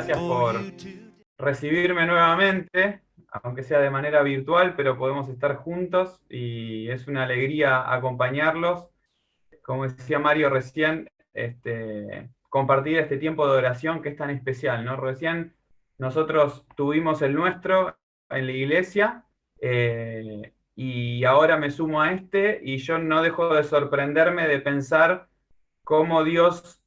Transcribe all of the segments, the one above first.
gracias por recibirme nuevamente, aunque sea de manera virtual, pero podemos estar juntos y es una alegría acompañarlos. Como decía Mario recién, compartir este tiempo de oración que es tan especial, ¿no? Recién nosotros tuvimos el nuestro en la iglesia, y ahora me sumo a y yo no dejo de sorprenderme de pensar cómo Dios,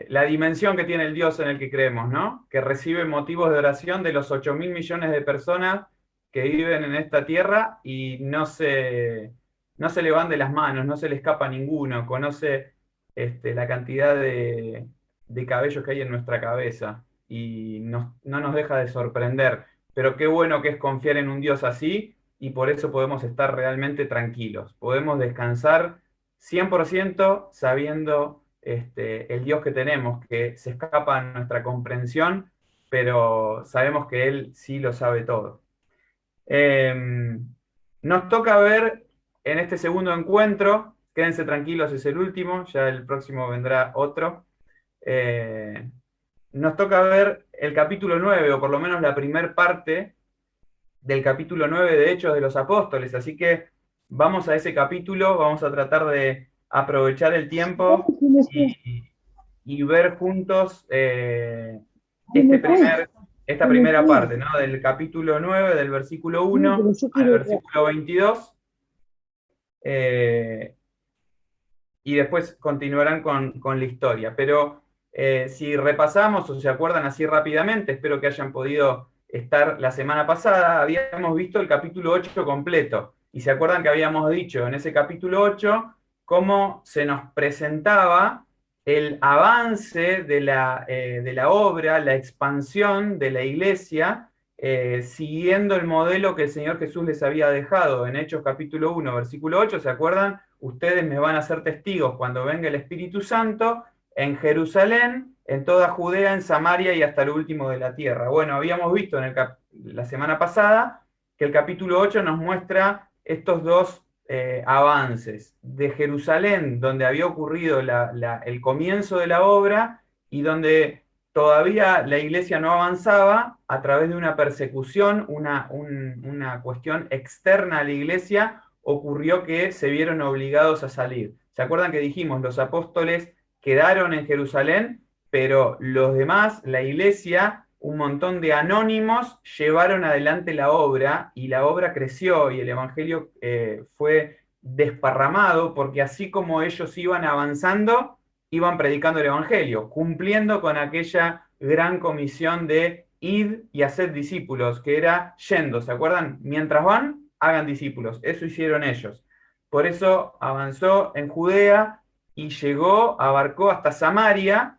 la dimensión que tiene el Dios en el que creemos, ¿no? Que recibe motivos de oración de los 8.000 millones de personas que viven en esta tierra y no se le van de las manos, no se le escapa ninguno, conoce la cantidad de cabellos que hay en nuestra cabeza y no nos deja de sorprender. Pero qué bueno que es confiar en un Dios así y por eso podemos estar realmente tranquilos, podemos descansar 100% sabiendo el Dios que tenemos, que se escapa a nuestra comprensión, pero sabemos que Él sí lo sabe todo. Nos toca ver en este segundo encuentro, quédense tranquilos, es el último, ya el próximo vendrá otro. Eh, Nos toca ver el capítulo 9 o por lo menos la primer parte del capítulo 9 de Hechos de los Apóstoles, así que vamos a ese capítulo, vamos a tratar de aprovechar el tiempo y ver juntos este primer, esta primera parte, ¿no? Del capítulo 9, del versículo 1 al versículo 22, eh, y después continuarán con la historia. Pero si repasamos o se acuerdan así rápidamente, espero que hayan podido estar la semana pasada, habíamos visto el capítulo 8 completo. Y se acuerdan que habíamos dicho en ese capítulo 8 cómo se nos presentaba el avance de la obra, la expansión de la iglesia, siguiendo el modelo que el Señor Jesús les había dejado en Hechos capítulo 1, versículo 8, ¿se acuerdan? Ustedes me van a ser testigos cuando venga el Espíritu Santo en Jerusalén, en toda Judea, en Samaria y hasta el último de la tierra. Bueno, habíamos visto la semana pasada que el capítulo 8 nos muestra estos dos avances. De Jerusalén, donde había ocurrido el comienzo de la obra y donde todavía la iglesia no avanzaba, a través de una persecución, una cuestión externa a la iglesia, ocurrió que se vieron obligados a salir. ¿Se acuerdan que dijimos, los apóstoles quedaron en Jerusalén, pero los demás, la iglesia, un montón de anónimos, llevaron adelante la obra y la obra creció y el evangelio fue desparramado porque así como ellos iban avanzando, iban predicando el evangelio, cumpliendo con aquella gran comisión de id y hacer discípulos, que era yendo, ¿se acuerdan? Mientras van, hagan discípulos. Eso hicieron ellos. Por eso avanzó en Judea y llegó, abarcó hasta Samaria,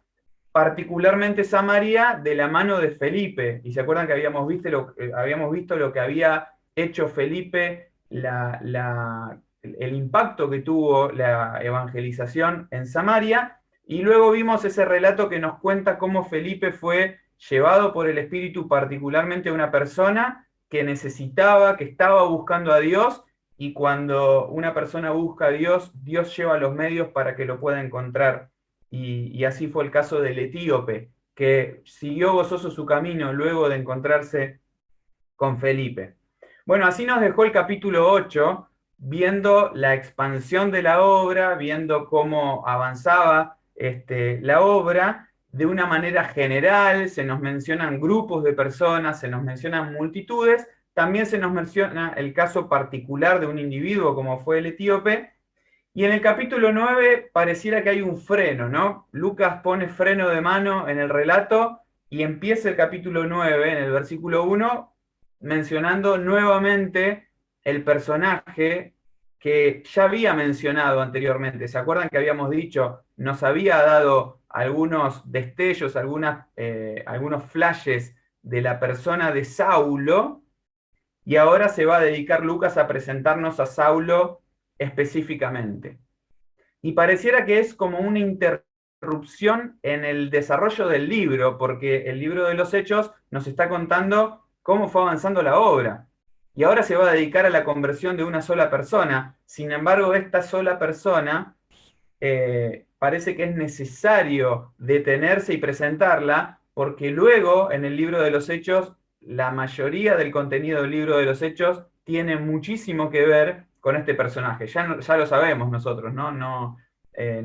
particularmente Samaria de la mano de Felipe. Y se acuerdan que habíamos visto lo que había hecho Felipe, el impacto que tuvo la evangelización en Samaria. Y luego vimos ese relato que nos cuenta cómo Felipe fue llevado por el Espíritu, particularmente a una persona que necesitaba, que estaba buscando a Dios, y cuando una persona busca a Dios, Dios lleva los medios para que lo pueda encontrar. Y así fue el caso del etíope, que siguió gozoso su camino luego de encontrarse con Felipe. Bueno, así nos dejó el capítulo 8, viendo la expansión de la obra, viendo cómo avanzaba la obra de una manera general, se nos mencionan grupos de personas, se nos mencionan multitudes, también se nos menciona el caso particular de un individuo como fue el etíope, y en el capítulo 9 pareciera que hay un freno, ¿no? Lucas pone freno de mano en el relato y empieza el capítulo 9 en el versículo 1 mencionando nuevamente el personaje que ya había mencionado anteriormente. ¿Se acuerdan que habíamos dicho, nos había dado algunos destellos, algunos flashes de la persona de Saulo? Y ahora se va a dedicar Lucas a presentarnos a Saulo específicamente. Y pareciera que es como una interrupción en el desarrollo del libro, porque el libro de los Hechos nos está contando cómo fue avanzando la obra. Y ahora se va a dedicar a la conversión de una sola persona. Sin embargo, esta sola persona parece que es necesario detenerse y presentarla, porque luego en el libro de los Hechos, la mayoría del contenido del libro de los Hechos tiene muchísimo que ver con este personaje. Ya lo sabemos nosotros, ¿no? No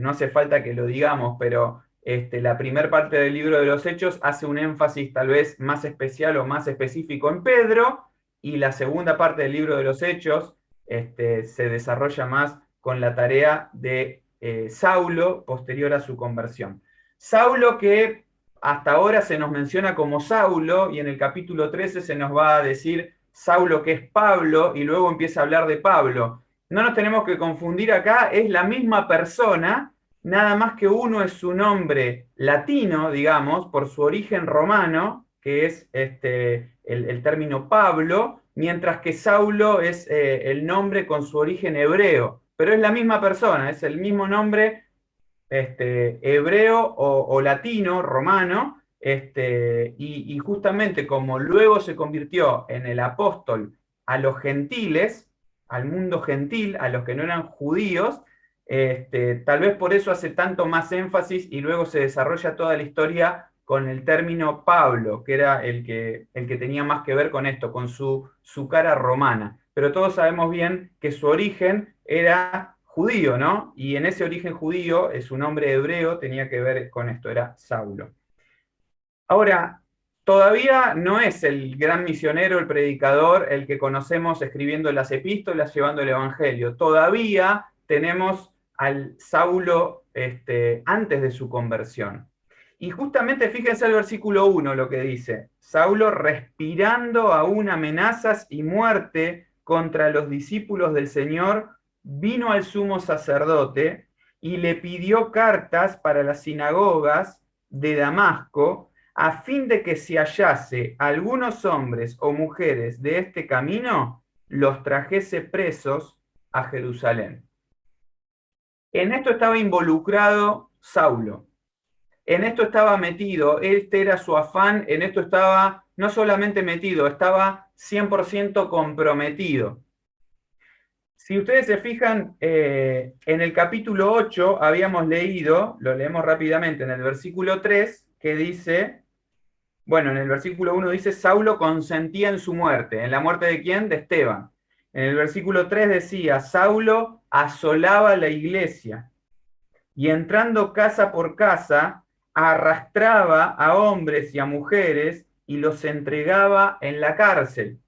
hace falta que lo digamos, pero la primera parte del libro de los Hechos hace un énfasis tal vez más especial o más específico en Pedro, y la segunda parte del libro de los Hechos se desarrolla más con la tarea de Saulo posterior a su conversión. Saulo que hasta ahora se nos menciona como Saulo, y en el capítulo 13 se nos va a decir Saulo que es Pablo, y luego empieza a hablar de Pablo. No nos tenemos que confundir acá, es la misma persona, nada más que uno es su nombre latino, digamos, por su origen romano, que es el término Pablo, mientras que Saulo es el nombre con su origen hebreo. Pero es la misma persona, es el mismo nombre hebreo o latino, romano, y justamente como luego se convirtió en el apóstol a los gentiles, al mundo gentil, a los que no eran judíos, tal vez por eso hace tanto más énfasis y luego se desarrolla toda la historia con el término Pablo, que era el que tenía más que ver con esto, con su cara romana. Pero todos sabemos bien que su origen era judío, ¿no? Y en ese origen judío, su nombre hebreo tenía que ver con esto, era Saulo. Ahora, todavía no es el gran misionero, el predicador, el que conocemos escribiendo las epístolas, llevando el evangelio. Todavía tenemos al Saulo antes de su conversión. Y justamente fíjense el versículo 1 lo que dice: Saulo respirando aún amenazas y muerte contra los discípulos del Señor, vino al sumo sacerdote y le pidió cartas para las sinagogas de Damasco, a fin de que si hallase algunos hombres o mujeres de este camino, los trajese presos a Jerusalén. En esto estaba involucrado Saulo. En esto estaba metido, este era su afán, en esto estaba no solamente metido, estaba 100% comprometido. Si ustedes se fijan, en el capítulo 8 habíamos leído, lo leemos rápidamente, en el versículo 3, que dice, bueno, en el versículo 1 dice, Saulo consentía en su muerte. ¿En la muerte de quién? De Esteban. En el versículo 3 decía, Saulo asolaba la iglesia y entrando casa por casa, arrastraba a hombres y a mujeres y los entregaba en la cárcel.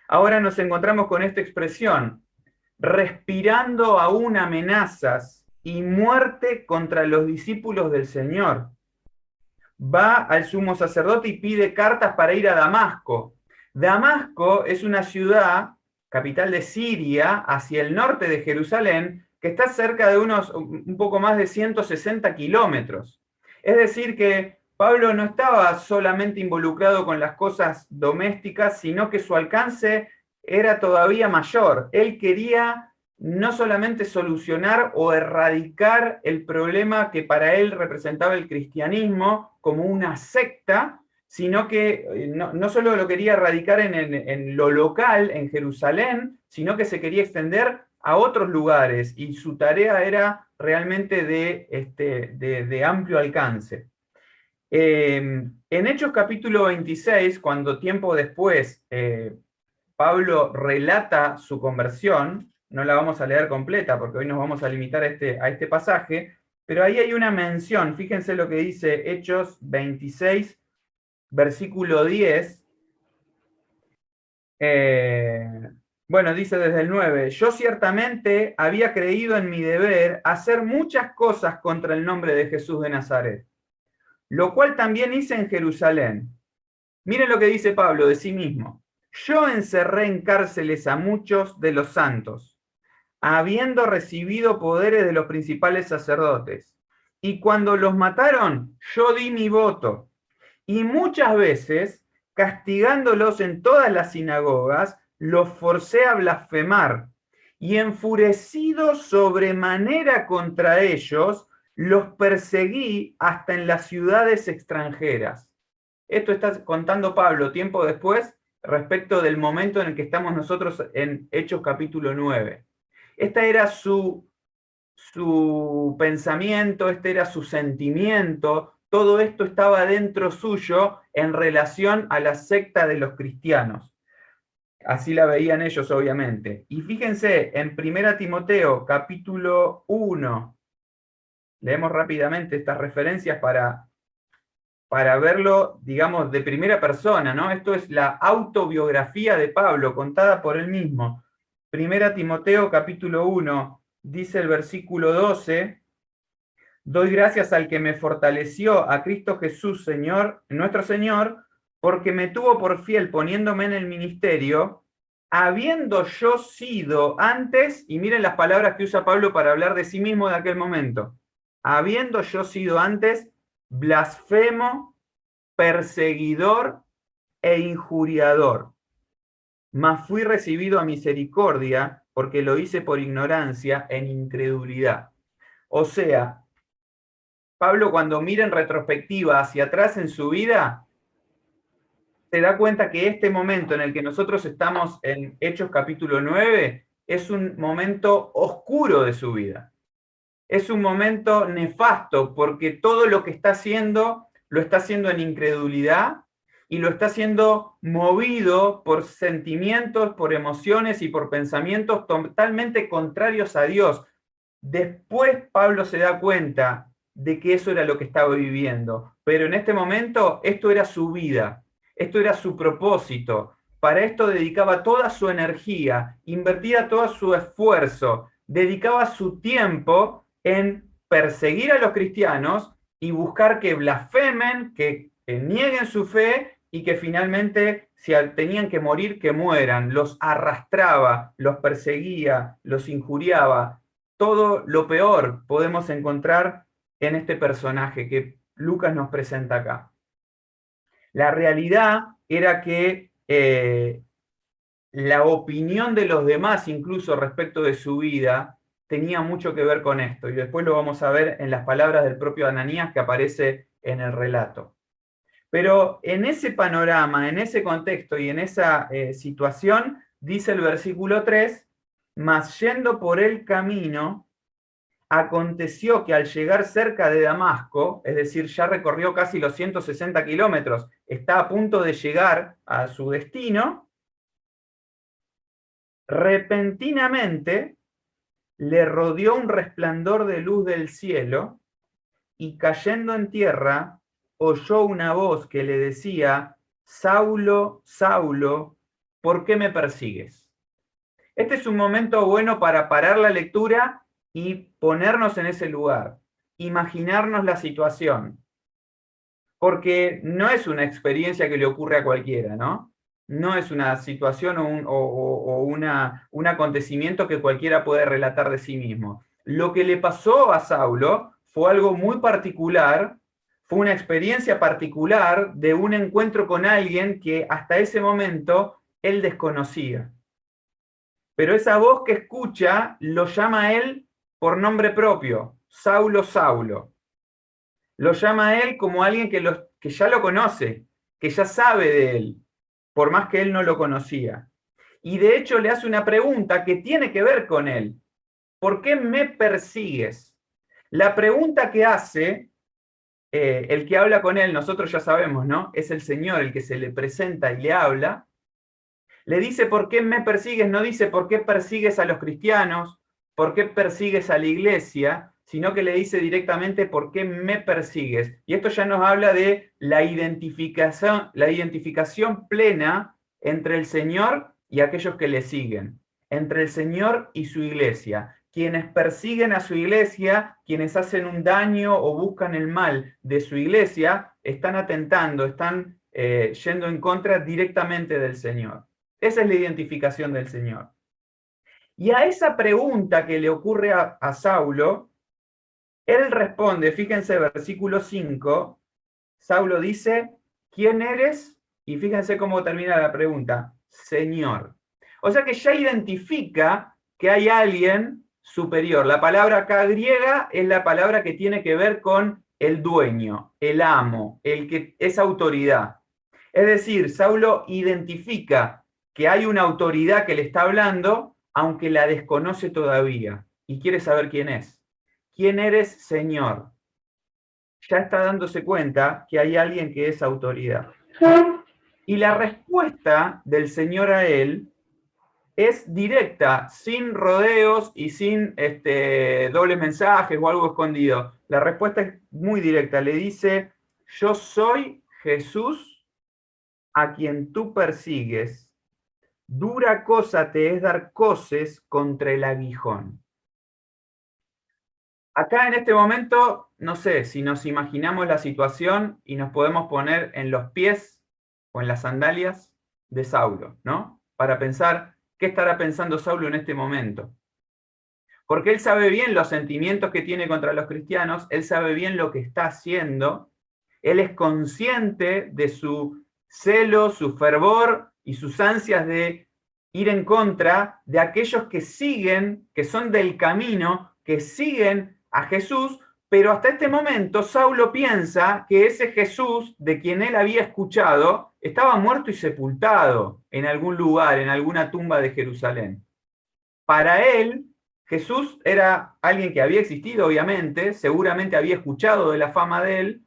Ahora nos encontramos con esta expresión, respirando aún amenazas y muerte contra los discípulos del Señor. Va al sumo sacerdote y pide cartas para ir a Damasco. Damasco es una ciudad, capital de Siria, hacia el norte de Jerusalén, que está cerca de un poco más de 160 kilómetros. Es decir, que Pablo no estaba solamente involucrado con las cosas domésticas, sino que su alcance era todavía mayor. Él quería no solamente solucionar o erradicar el problema que para él representaba el cristianismo como una secta, sino que no solo lo quería erradicar en lo local, en Jerusalén, sino que se quería extender a otros lugares, y su tarea era realmente de amplio alcance. En Hechos capítulo 26, cuando tiempo después Pablo relata su conversión, no la vamos a leer completa porque hoy nos vamos a limitar a este pasaje, pero ahí hay una mención, fíjense lo que dice Hechos 26, versículo 10. Bueno, dice desde el 9, yo ciertamente había creído en mi deber hacer muchas cosas contra el nombre de Jesús de Nazaret, lo cual también hice en Jerusalén. Miren lo que dice Pablo de sí mismo. Yo encerré en cárceles a muchos de los santos, habiendo recibido poderes de los principales sacerdotes. Y cuando los mataron, yo di mi voto. Y muchas veces, castigándolos en todas las sinagogas, los forcé a blasfemar. Y enfurecido sobremanera contra ellos, los perseguí hasta en las ciudades extranjeras. Esto está contando Pablo tiempo después respecto del momento en el que estamos nosotros en Hechos capítulo 9. Este era su pensamiento, este era su sentimiento todo esto estaba dentro suyo en relación a la secta de los cristianos. Así la veían ellos, obviamente. Y fíjense, en 1 Timoteo, capítulo 1, leemos rápidamente estas referencias para verlo, digamos, de primera persona, ¿no? Esto es la autobiografía de Pablo, contada por él mismo. 1 Timoteo, capítulo 1, dice el versículo 12, doy gracias al que me fortaleció, a Cristo Jesús, Señor, nuestro Señor, porque me tuvo por fiel poniéndome en el ministerio, habiendo yo sido antes, y miren las palabras que usa Pablo para hablar de sí mismo de aquel momento, habiendo yo sido antes blasfemo, perseguidor e injuriador, mas fui recibido a misericordia porque lo hice por ignorancia en incredulidad. O sea, Pablo cuando mira en retrospectiva hacia atrás en su vida, se da cuenta que este momento en el que nosotros estamos en Hechos capítulo 9 es un momento oscuro de su vida. Es un momento nefasto porque todo lo que está haciendo lo está haciendo en incredulidad y lo está haciendo movido por sentimientos, por emociones y por pensamientos totalmente contrarios a Dios. Después Pablo se da cuenta de que eso era lo que estaba viviendo, pero en este momento esto era su vida, esto era su propósito. Para esto dedicaba toda su energía, invertía todo su esfuerzo, dedicaba su tiempo en perseguir a los cristianos y buscar que blasfemen, que nieguen su fe y que finalmente, si tenían que morir, que mueran. Los arrastraba, los perseguía, los injuriaba. Todo lo peor podemos encontrar en este personaje que Lucas nos presenta acá. La realidad era que la opinión de los demás, incluso respecto de su vida, tenía mucho que ver con esto. Y después lo vamos a ver en las palabras del propio Ananías que aparece en el relato. Pero en ese panorama, en ese contexto y en esa situación, dice el versículo 3, mas yendo por el camino, aconteció que al llegar cerca de Damasco, es decir, ya recorrió casi los 160 kilómetros, está a punto de llegar a su destino, repentinamente le rodeó un resplandor de luz del cielo y cayendo en tierra, oyó una voz que le decía, Saulo, Saulo, ¿por qué me persigues? Este es un momento bueno para parar la lectura y ponernos en ese lugar, imaginarnos la situación, porque no es una experiencia que le ocurre a cualquiera, ¿no? No es una situación o un acontecimiento que cualquiera puede relatar de sí mismo. Lo que le pasó a Saulo fue algo muy particular, fue una experiencia particular de un encuentro con alguien que hasta ese momento él desconocía. Pero esa voz que escucha lo llama a él por nombre propio, Saulo, Saulo. Lo llama a él como alguien que ya lo conoce, que ya sabe de él, por más que él no lo conocía. Y de hecho le hace una pregunta que tiene que ver con él. ¿Por qué me persigues? La pregunta que hace el que habla con él, nosotros ya sabemos, ¿no? Es el Señor el que se le presenta y le habla. Le dice, ¿por qué me persigues? No dice, ¿por qué persigues a los cristianos? ¿Por qué persigues a la iglesia? Sino que le dice directamente, ¿por qué me persigues? Y esto ya nos habla de la identificación plena entre el Señor y aquellos que le siguen, entre el Señor y su iglesia. Quienes persiguen a su iglesia, quienes hacen un daño o buscan el mal de su iglesia, están atentando, están yendo en contra directamente del Señor. Esa es la identificación del Señor. Y a esa pregunta que le ocurre a Saulo, él responde, fíjense, versículo 5, Saulo dice, ¿quién eres? Y fíjense cómo termina la pregunta, Señor. O sea que ya identifica que hay alguien superior. La palabra acá griega es la palabra que tiene que ver con el dueño, el amo, el que es autoridad. Es decir, Saulo identifica que hay una autoridad que le está hablando, aunque la desconoce todavía, y quiere saber quién es. ¿Quién eres, Señor? ya está dándose cuenta que hay alguien que es autoridad. Y la respuesta del Señor a él es directa, sin rodeos y sin dobles mensajes o algo escondido. La respuesta es muy directa. Le dice, yo soy Jesús a quien tú persigues. Dura cosa te es dar coces contra el aguijón. Acá en este momento, no sé, si nos imaginamos la situación y nos podemos poner en los pies o en las sandalias de Saulo, ¿no? Para pensar, ¿qué estará pensando Saulo en este momento? Porque él sabe bien los sentimientos que tiene contra los cristianos, él sabe bien lo que está haciendo, él es consciente de su celo, su fervor y sus ansias de ir en contra de aquellos que siguen, que son del camino, que siguen a Jesús, pero hasta este momento Saulo piensa que ese Jesús de quien él había escuchado estaba muerto y sepultado en algún lugar, en alguna tumba de Jerusalén. Para él, Jesús era alguien que había existido, obviamente, seguramente había escuchado de la fama de él,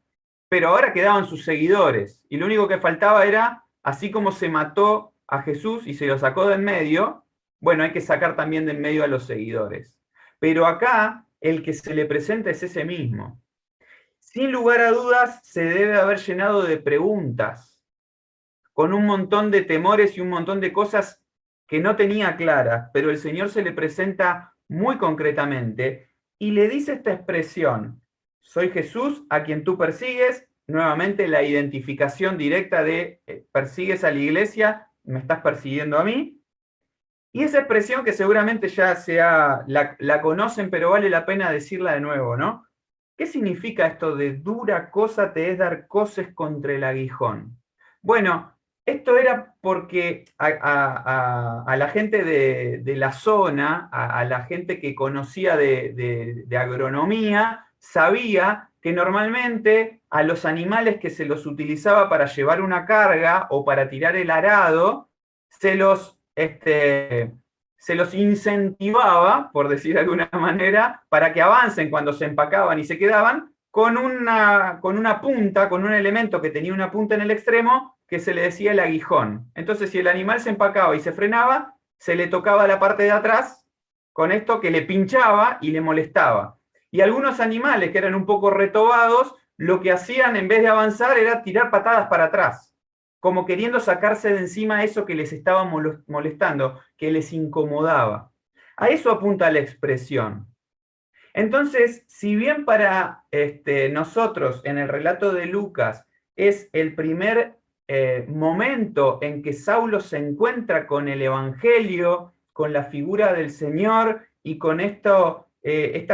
pero ahora quedaban sus seguidores. Y lo único que faltaba era, así como se mató a Jesús y se lo sacó de en medio, bueno, hay que sacar también de en medio a los seguidores. Pero acá el que se le presenta es ese mismo. Sin lugar a dudas, se debe haber llenado de preguntas, con un montón de temores y un montón de cosas que no tenía claras, pero el Señor se le presenta muy concretamente y le dice esta expresión, soy Jesús a quien tú persigues, nuevamente la identificación directa de persigues a la iglesia, me estás persiguiendo a mí, y esa expresión que seguramente ya la conocen, pero vale la pena decirla de nuevo, ¿no? ¿Qué significa esto de dura cosa te es dar coces contra el aguijón? Bueno, esto era porque a la gente de la zona, a la gente que conocía de agronomía, sabía que normalmente a los animales que se los utilizaba para llevar una carga o para tirar el arado, se los incentivaba, por decir de alguna manera, para que avancen cuando se empacaban y se quedaban, con una punta, con un elemento que tenía una punta en el extremo, que se le decía el aguijón. Entonces, si el animal se empacaba y se frenaba, se le tocaba la parte de atrás con esto que le pinchaba y le molestaba. Y algunos animales que eran un poco retobados, lo que hacían en vez de avanzar era tirar patadas para atrás, como queriendo sacarse de encima eso que les estaba molestando, que les incomodaba. A eso apunta la expresión. Entonces, si bien para nosotros en el relato de Lucas es el primer momento en que Saulo se encuentra con el Evangelio, con la figura del Señor y con esta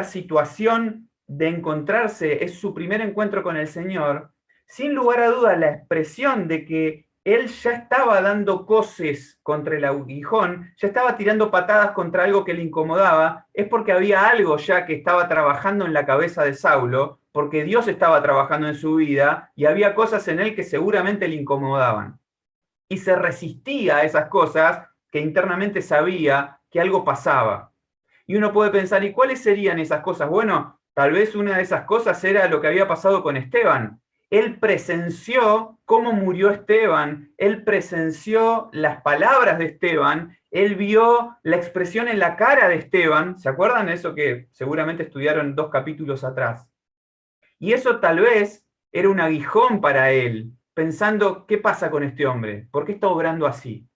situación de encontrarse, es su primer encuentro con el Señor, sin lugar a duda la expresión de que él ya estaba dando coces contra el aguijón, ya estaba tirando patadas contra algo que le incomodaba, es porque había algo ya que estaba trabajando en la cabeza de Saulo, porque Dios estaba trabajando en su vida y había cosas en él que seguramente le incomodaban. Y se resistía a esas cosas que internamente sabía que algo pasaba. Y uno puede pensar, ¿y cuáles serían esas cosas? Bueno, tal vez una de esas cosas era lo que había pasado con Esteban. Él presenció cómo murió Esteban, él presenció las palabras de Esteban, él vio la expresión en la cara de Esteban, ¿se acuerdan de eso que seguramente estudiaron 2 capítulos atrás? Y eso tal vez era un aguijón para él, pensando, ¿qué pasa con este hombre? ¿Por qué está obrando así?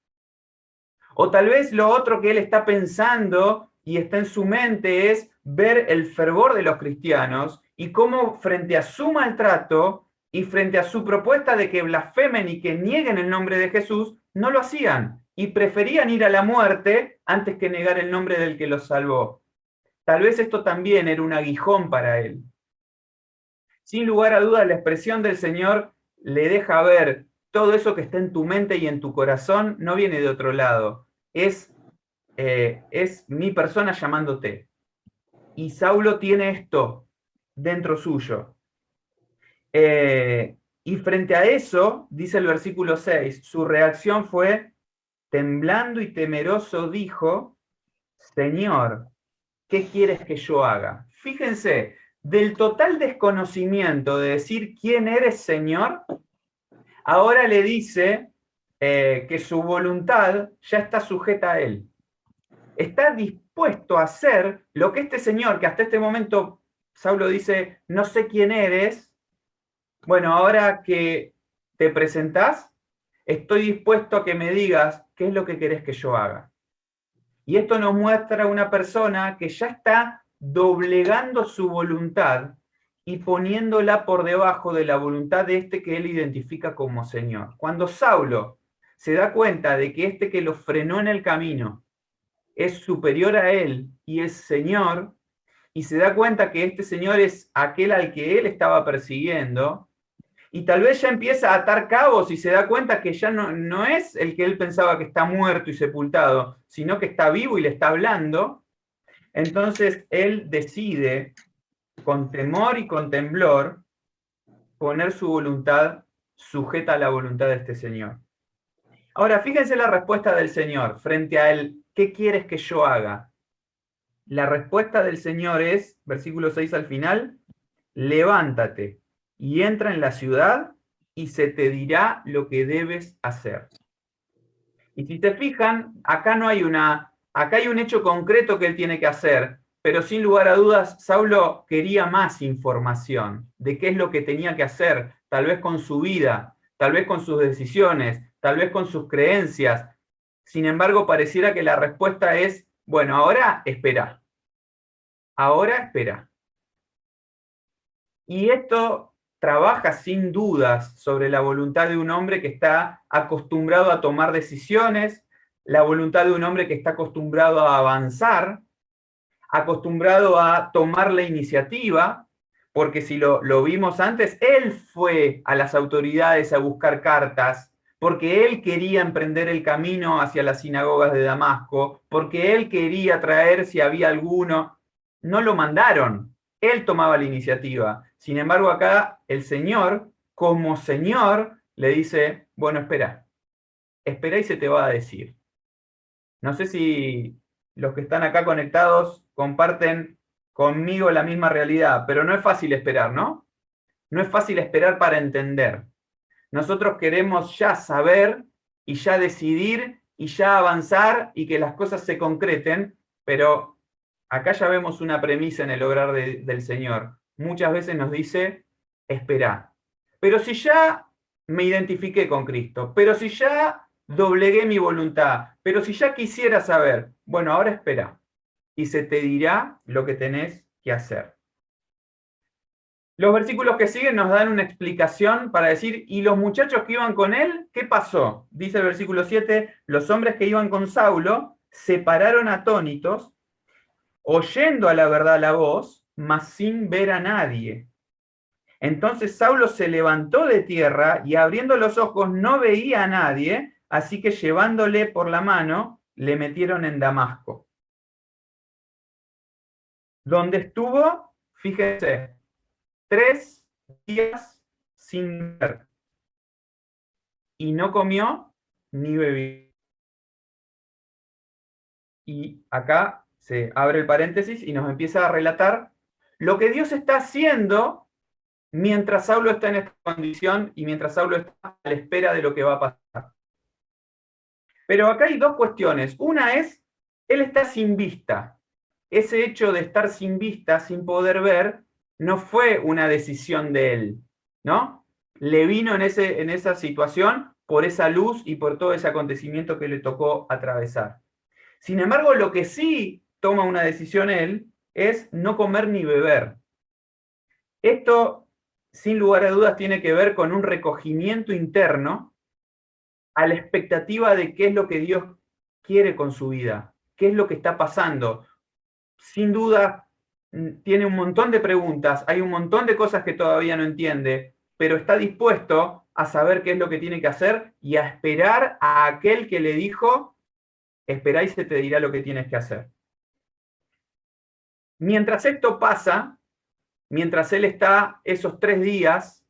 O tal vez lo otro que él está pensando y está en su mente es ver el fervor de los cristianos y cómo frente a su maltrato y frente a su propuesta de que blasfemen y que nieguen el nombre de Jesús, no lo hacían y preferían ir a la muerte antes que negar el nombre del que los salvó. Tal vez esto también era un aguijón para él. Sin lugar a dudas, la expresión del Señor le deja ver todo eso que está en tu mente y en tu corazón, no viene de otro lado. Es mi persona llamándote. Y Saulo tiene esto dentro suyo. Y frente a eso, dice el versículo 6, su reacción fue, temblando y temeroso, dijo, Señor, ¿qué quieres que yo haga? Fíjense, del total desconocimiento de decir quién eres, Señor, ahora le dice que su voluntad ya está sujeta a él. Está dispuesto a hacer lo que este señor, que hasta este momento Saulo dice, no sé quién eres, bueno, ahora que te presentás, estoy dispuesto a que me digas qué es lo que querés que yo haga. Y esto nos muestra una persona que ya está doblegando su voluntad y poniéndola por debajo de la voluntad de este que él identifica como Señor. Cuando Saulo se da cuenta de que este que lo frenó en el camino es superior a él y es Señor, y se da cuenta que este Señor es aquel al que él estaba persiguiendo, y tal vez ya empieza a atar cabos y se da cuenta que ya no es el que él pensaba que está muerto y sepultado, sino que está vivo y le está hablando, entonces él decide, con temor y con temblor, poner su voluntad sujeta a la voluntad de este Señor. Ahora, fíjense la respuesta del Señor frente a él, ¿qué quieres que yo haga? La respuesta del Señor es, versículo 6 al final, levántate y entra en la ciudad y se te dirá lo que debes hacer. Y si te fijan, acá hay un hecho concreto que él tiene que hacer, pero sin lugar a dudas, Saulo quería más información de qué es lo que tenía que hacer, tal vez con su vida, tal vez con sus decisiones, tal vez con sus creencias. Sin embargo, pareciera que la respuesta es, bueno, ahora espera. Ahora espera. Y esto trabaja sin dudas sobre la voluntad de un hombre que está acostumbrado a tomar decisiones, la voluntad de un hombre que está acostumbrado a avanzar, acostumbrado a tomar la iniciativa, porque si lo vimos antes, él fue a las autoridades a buscar cartas, porque él quería emprender el camino hacia las sinagogas de Damasco, porque él quería traer si había alguno. No lo mandaron, él tomaba la iniciativa. Sin embargo, acá el Señor, como Señor, le dice, bueno, espera, espera y se te va a decir. No sé si los que están acá conectados comparten conmigo la misma realidad, pero no es fácil esperar, ¿no? No es fácil esperar para entender. Nosotros queremos ya saber y ya decidir y ya avanzar y que las cosas se concreten, pero acá ya vemos una premisa en el obrar del Señor. Muchas veces nos dice, espera. Pero si ya me identifiqué con Cristo, pero si ya doblegué mi voluntad, pero si ya quisiera saber, bueno, ahora espera y se te dirá lo que tenés que hacer. Los versículos que siguen nos dan una explicación para decir, ¿y los muchachos que iban con él? ¿Qué pasó? Dice el versículo 7, los hombres que iban con Saulo se pararon atónitos, oyendo a la verdad la voz, mas sin ver a nadie. Entonces Saulo se levantó de tierra y abriendo los ojos no veía a nadie, así que llevándole por la mano, le metieron en Damasco. Donde estuvo, fíjense, 3 días sin ver. Y no comió ni bebió. Y acá se abre el paréntesis y nos empieza a relatar lo que Dios está haciendo mientras Saulo está en esta condición y mientras Saulo está a la espera de lo que va a pasar. Pero acá hay dos cuestiones. Una es, él está sin vista. Ese hecho de estar sin vista, sin poder ver, no fue una decisión de él, ¿no? Le vino en esa situación por esa luz y por todo ese acontecimiento que le tocó atravesar. Sin embargo, lo que sí toma una decisión él es no comer ni beber. Esto, sin lugar a dudas, tiene que ver con un recogimiento interno a la expectativa de qué es lo que Dios quiere con su vida, qué es lo que está pasando. Sin duda, tiene un montón de preguntas, hay un montón de cosas que todavía no entiende, pero está dispuesto a saber qué es lo que tiene que hacer y a esperar a aquel que le dijo, esperá y se te dirá lo que tienes que hacer. Mientras esto pasa, mientras él está esos 3 días,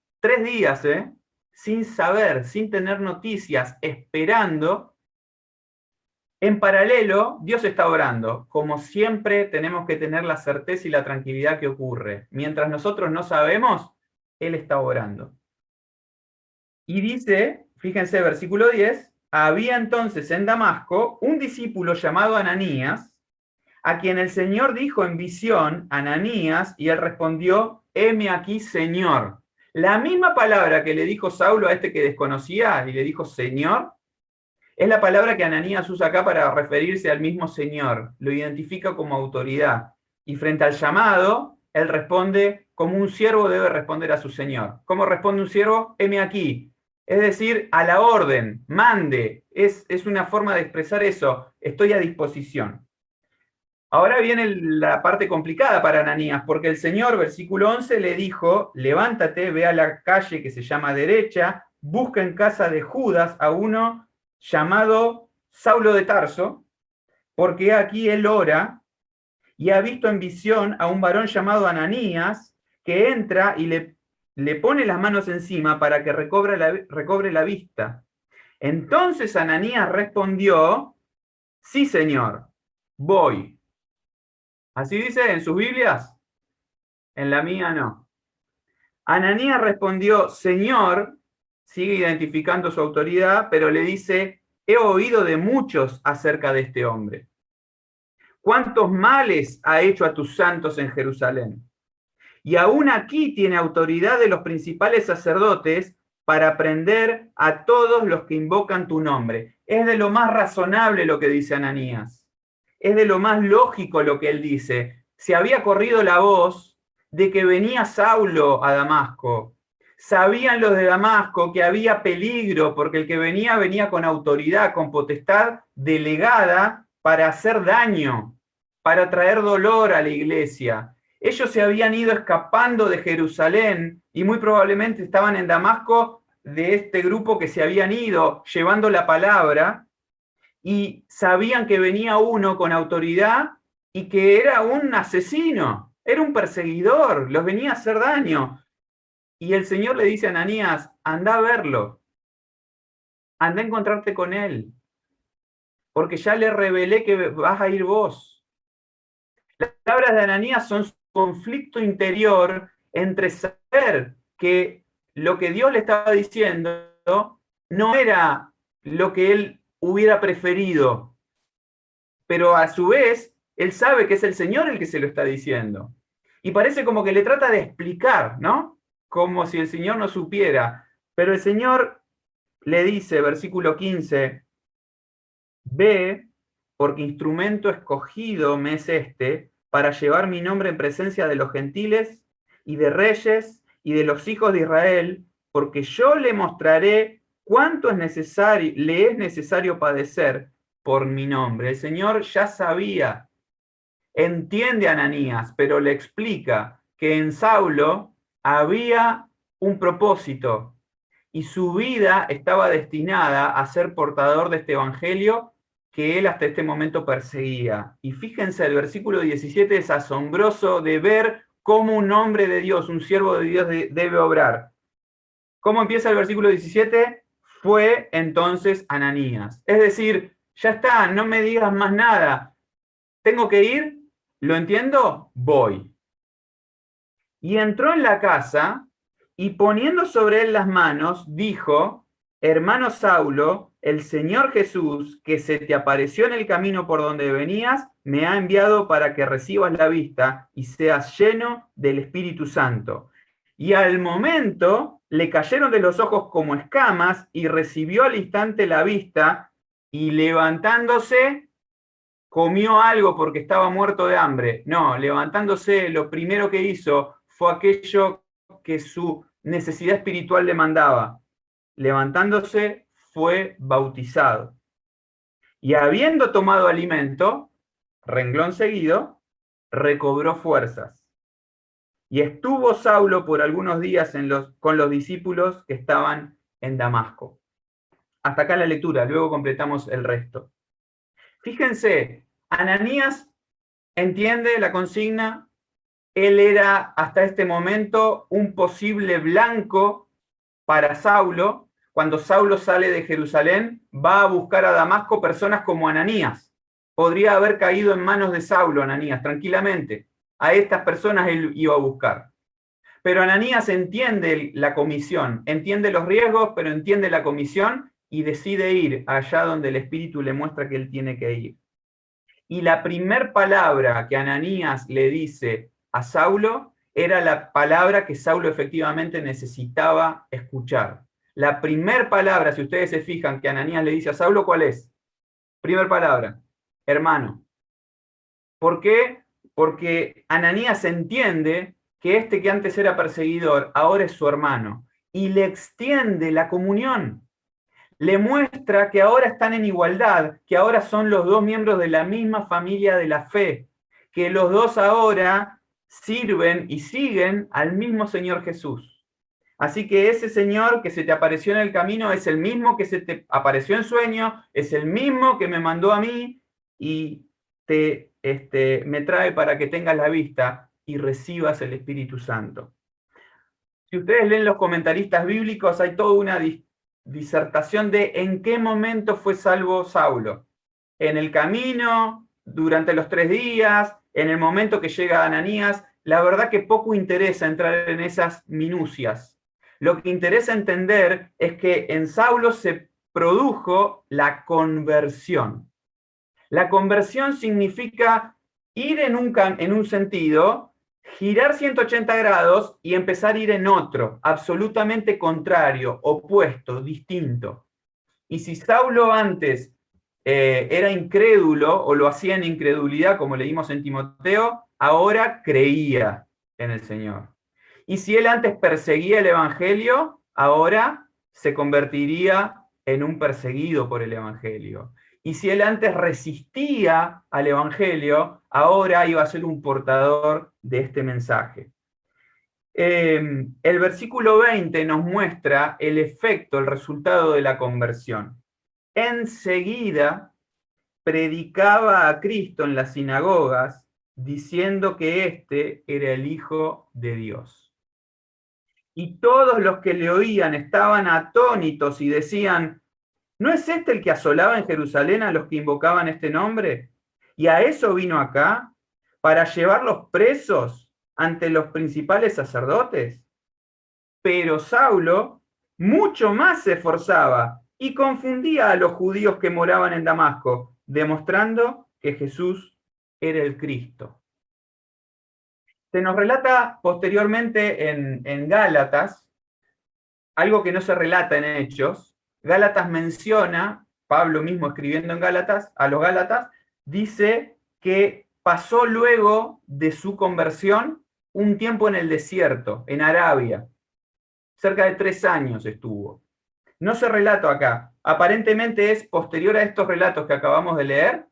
sin saber, sin tener noticias, esperando, En paralelo, Dios está orando. Como siempre, tenemos que tener la certeza y la tranquilidad que ocurre. Mientras nosotros no sabemos, Él está orando. Y dice, fíjense, versículo 10, había entonces en Damasco un discípulo llamado Ananías, a quien el Señor dijo en visión, Ananías, y él respondió, heme aquí, Señor. La misma palabra que le dijo Saulo a este que desconocía y le dijo Señor, es la palabra que Ananías usa acá para referirse al mismo Señor, lo identifica como autoridad. Y frente al llamado, él responde como un siervo debe responder a su Señor. ¿Cómo responde un siervo? Heme aquí. Es decir, a la orden, mande. Es una forma de expresar eso, estoy a disposición. Ahora viene la parte complicada para Ananías, porque el Señor, versículo 11, le dijo, levántate, ve a la calle que se llama derecha, busca en casa de Judas a uno llamado Saulo de Tarso, porque aquí él ora y ha visto en visión a un varón llamado Ananías que entra y le pone las manos encima para que recobre la vista. Entonces Ananías respondió, sí, Señor, voy. ¿Así dice en sus Biblias? En la mía no. Ananías respondió, Señor, sigue identificando su autoridad, pero le dice, he oído de muchos acerca de este hombre. ¿Cuántos males ha hecho a tus santos en Jerusalén? Y aún aquí tiene autoridad de los principales sacerdotes para prender a todos los que invocan tu nombre. Es de lo más razonable lo que dice Ananías. Es de lo más lógico lo que él dice. Se había corrido la voz de que venía Saulo a Damasco. Sabían los de Damasco que había peligro porque el que venía con autoridad, con potestad delegada para hacer daño, para traer dolor a la iglesia. Ellos se habían ido escapando de Jerusalén y muy probablemente estaban en Damasco de este grupo que se habían ido llevando la palabra y sabían que venía uno con autoridad y que era un asesino, era un perseguidor, los venía a hacer daño. Y el Señor le dice a Ananías, anda a verlo, anda a encontrarte con él, porque ya le revelé que vas a ir vos. Las palabras de Ananías son su conflicto interior entre saber que lo que Dios le estaba diciendo no era lo que él hubiera preferido, pero a su vez, él sabe que es el Señor el que se lo está diciendo. Y parece como que le trata de explicar, ¿no? Como si el Señor no supiera. Pero el Señor le dice, versículo 15, ve, porque instrumento escogido me es este, para llevar mi nombre en presencia de los gentiles y de reyes y de los hijos de Israel, porque yo le mostraré cuánto le es necesario padecer por mi nombre. El Señor ya sabía, entiende a Ananías, pero le explica que en Saulo había un propósito y su vida estaba destinada a ser portador de este evangelio que él hasta este momento perseguía. Y fíjense, el versículo 17 es asombroso de ver cómo un hombre de Dios, un siervo de Dios debe obrar. ¿Cómo empieza el versículo 17? Fue entonces Ananías. Es decir, ya está, no me digas más nada. ¿Tengo que ir? ¿Lo entiendo? Voy. Y entró en la casa y poniendo sobre él las manos, dijo, hermano Saulo, el Señor Jesús, que se te apareció en el camino por donde venías, me ha enviado para que recibas la vista y seas lleno del Espíritu Santo. Y al momento le cayeron de los ojos como escamas y recibió al instante la vista y levantándose comió algo porque estaba muerto de hambre. No, levantándose lo primero que hizo fue aquello que su necesidad espiritual demandaba. Levantándose fue bautizado. Y habiendo tomado alimento, renglón seguido, recobró fuerzas. Y estuvo Saulo por algunos días con los discípulos que estaban en Damasco. Hasta acá la lectura, luego completamos el resto. Fíjense, Ananías entiende la consigna, él era hasta este momento un posible blanco para Saulo, cuando Saulo sale de Jerusalén, va a buscar a Damasco personas como Ananías. Podría haber caído en manos de Saulo, Ananías, tranquilamente. A estas personas él iba a buscar. Pero Ananías entiende la comisión, entiende los riesgos, pero entiende la comisión y decide ir allá donde el Espíritu le muestra que él tiene que ir. Y la primer palabra que Ananías le dice a Saulo era la palabra que Saulo efectivamente necesitaba escuchar. La primer palabra, si ustedes se fijan, que Ananías le dice a Saulo, ¿cuál es? Primer palabra, hermano. ¿Por qué? Porque Ananías entiende que este que antes era perseguidor, ahora es su hermano, y le extiende la comunión. Le muestra que ahora están en igualdad, que ahora son los dos miembros de la misma familia de la fe, que los dos ahora sirven y siguen al mismo Señor Jesús. Así que ese Señor que se te apareció en el camino es el mismo que se te apareció en sueño, es el mismo que me mandó a mí y me trae para que tengas la vista y recibas el Espíritu Santo. Si ustedes leen los comentaristas bíblicos, hay toda una disertación de en qué momento fue salvo Saulo. En el camino, durante los 3 días, en el momento que llega Ananías. La verdad que poco interesa entrar en esas minucias. Lo que interesa entender es que en Saulo se produjo la conversión. La conversión significa ir en un sentido, girar 180 grados y empezar a ir en otro, absolutamente contrario, opuesto, distinto. Y si Saulo antes era incrédulo o lo hacía en incredulidad, como leímos en Timoteo, ahora creía en el Señor. Y si él antes perseguía el Evangelio, ahora se convertiría en un perseguido por el Evangelio. Y si él antes resistía al Evangelio, ahora iba a ser un portador de este mensaje. El versículo 20 nos muestra el efecto, el resultado de la conversión. Enseguida predicaba a Cristo en las sinagogas, diciendo que éste era el Hijo de Dios. Y todos los que le oían estaban atónitos y decían, ¿no es este el que asolaba en Jerusalén a los que invocaban este nombre? ¿Y a eso vino acá? ¿Para llevarlos presos ante los principales sacerdotes? Pero Saulo mucho más se esforzaba y confundía a los judíos que moraban en Damasco, demostrando que Jesús era el Cristo. Se nos relata posteriormente en Gálatas, algo que no se relata en Hechos. Gálatas menciona, Pablo mismo escribiendo en Gálatas, a los Gálatas, dice que pasó luego de su conversión un tiempo en el desierto, en Arabia. Cerca de 3 años estuvo. No se relata acá. Aparentemente es posterior a estos relatos que acabamos de leer,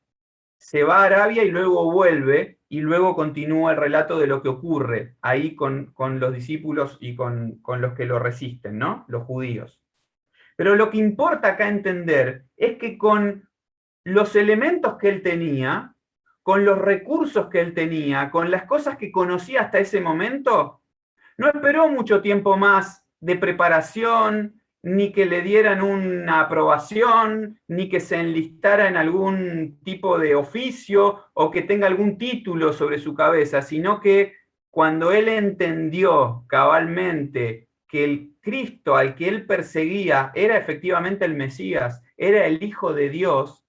se va a Arabia y luego vuelve, y luego continúa el relato de lo que ocurre ahí con los discípulos y con los que lo resisten, ¿no? Los judíos. Pero lo que importa acá entender es que con los elementos que él tenía, con los recursos que él tenía, con las cosas que conocía hasta ese momento, no esperó mucho tiempo más de preparación, ni que le dieran una aprobación, ni que se enlistara en algún tipo de oficio o que tenga algún título sobre su cabeza, sino que cuando él entendió cabalmente que el Cristo al que él perseguía era efectivamente el Mesías, era el Hijo de Dios,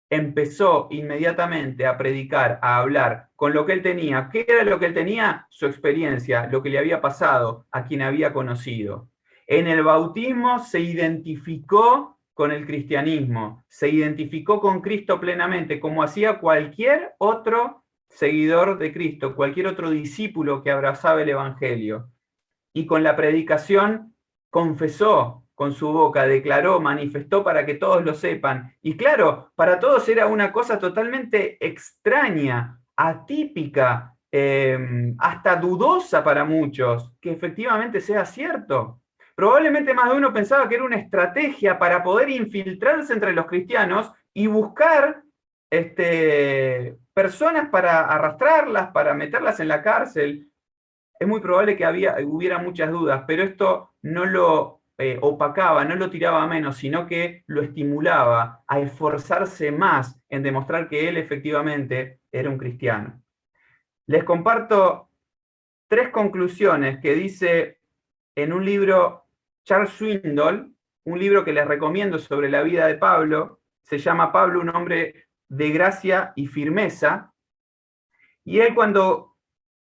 empezó inmediatamente a predicar, a hablar con lo que él tenía. ¿Qué era lo que él tenía? Su experiencia, lo que le había pasado, a quien había conocido. En el bautismo se identificó con el cristianismo, se identificó con Cristo plenamente, como hacía cualquier otro seguidor de Cristo, cualquier otro discípulo que abrazaba el Evangelio. Y con la predicación confesó con su boca, declaró, manifestó para que todos lo sepan. Y claro, para todos era una cosa totalmente extraña, atípica, hasta dudosa para muchos, que efectivamente sea cierto. Probablemente más de uno pensaba que era una estrategia para poder infiltrarse entre los cristianos y buscar personas para arrastrarlas, para meterlas en la cárcel. Es muy probable que hubiera muchas dudas, pero esto no lo opacaba, no lo tiraba a menos, sino que lo estimulaba a esforzarse más en demostrar que él efectivamente era un cristiano. Les comparto 3 conclusiones que dice en un libro Charles Swindoll, un libro que les recomiendo sobre la vida de Pablo. Se llama Pablo, un hombre de gracia y firmeza. Y él, cuando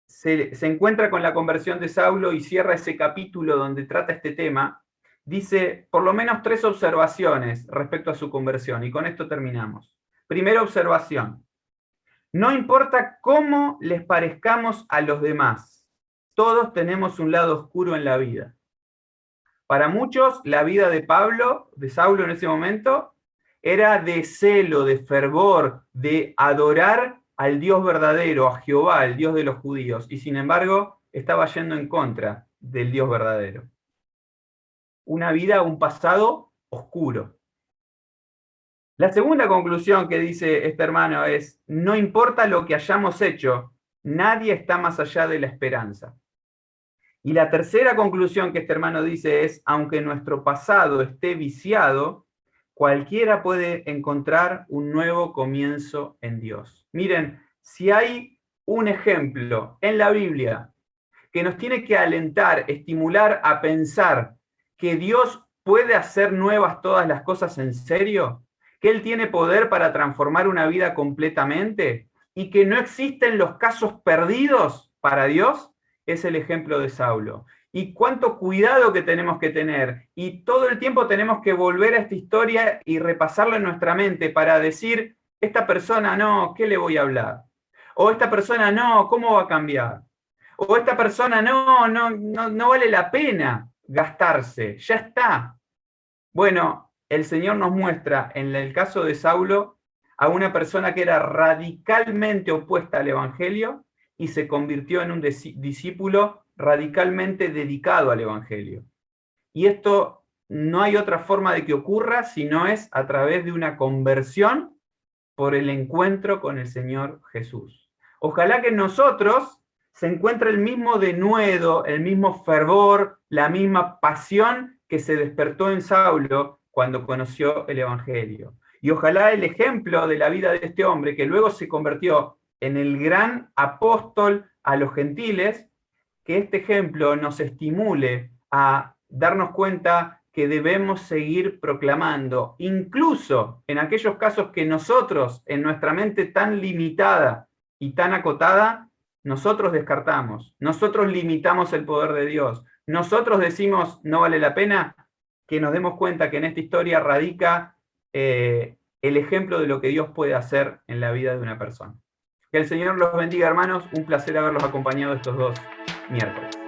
se encuentra con la conversión de Saulo y cierra ese capítulo donde trata este tema, dice por lo menos 3 observaciones respecto a su conversión, y con esto terminamos. Primera observación: no importa cómo les parezcamos a los demás, todos tenemos un lado oscuro en la vida. Para muchos, la vida de Saulo en ese momento, era de celo, de fervor, de adorar al Dios verdadero, a Jehová, el Dios de los judíos, y sin embargo estaba yendo en contra del Dios verdadero. Una vida, un pasado oscuro. La segunda conclusión que dice este hermano es: no importa lo que hayamos hecho, nadie está más allá de la esperanza. Y la tercera conclusión que este hermano dice es: aunque nuestro pasado esté viciado, cualquiera puede encontrar un nuevo comienzo en Dios. Miren, si hay un ejemplo en la Biblia que nos tiene que alentar, estimular a pensar que Dios puede hacer nuevas todas las cosas en serio, que Él tiene poder para transformar una vida completamente y que no existen los casos perdidos para Dios, es el ejemplo de Saulo. Y cuánto cuidado que tenemos que tener. Y todo el tiempo tenemos que volver a esta historia y repasarla en nuestra mente para decir: esta persona no, ¿qué le voy a hablar? O esta persona no, ¿cómo va a cambiar? O esta persona no vale la pena gastarse, ya está. Bueno, el Señor nos muestra en el caso de Saulo a una persona que era radicalmente opuesta al Evangelio y se convirtió en un discípulo radicalmente dedicado al Evangelio. Y esto no hay otra forma de que ocurra si no es a través de una conversión por el encuentro con el Señor Jesús. Ojalá que en nosotros se encuentre el mismo denuedo, el mismo fervor, la misma pasión que se despertó en Saulo cuando conoció el Evangelio. Y ojalá el ejemplo de la vida de este hombre, que luego se convirtió en el gran apóstol a los gentiles, que este ejemplo nos estimule a darnos cuenta que debemos seguir proclamando, incluso en aquellos casos que nosotros, en nuestra mente tan limitada y tan acotada, nosotros descartamos, nosotros limitamos el poder de Dios, nosotros decimos no vale la pena, que nos demos cuenta que en esta historia radica el ejemplo de lo que Dios puede hacer en la vida de una persona. Que el Señor los bendiga, hermanos. Un placer haberlos acompañado estos 2 miércoles.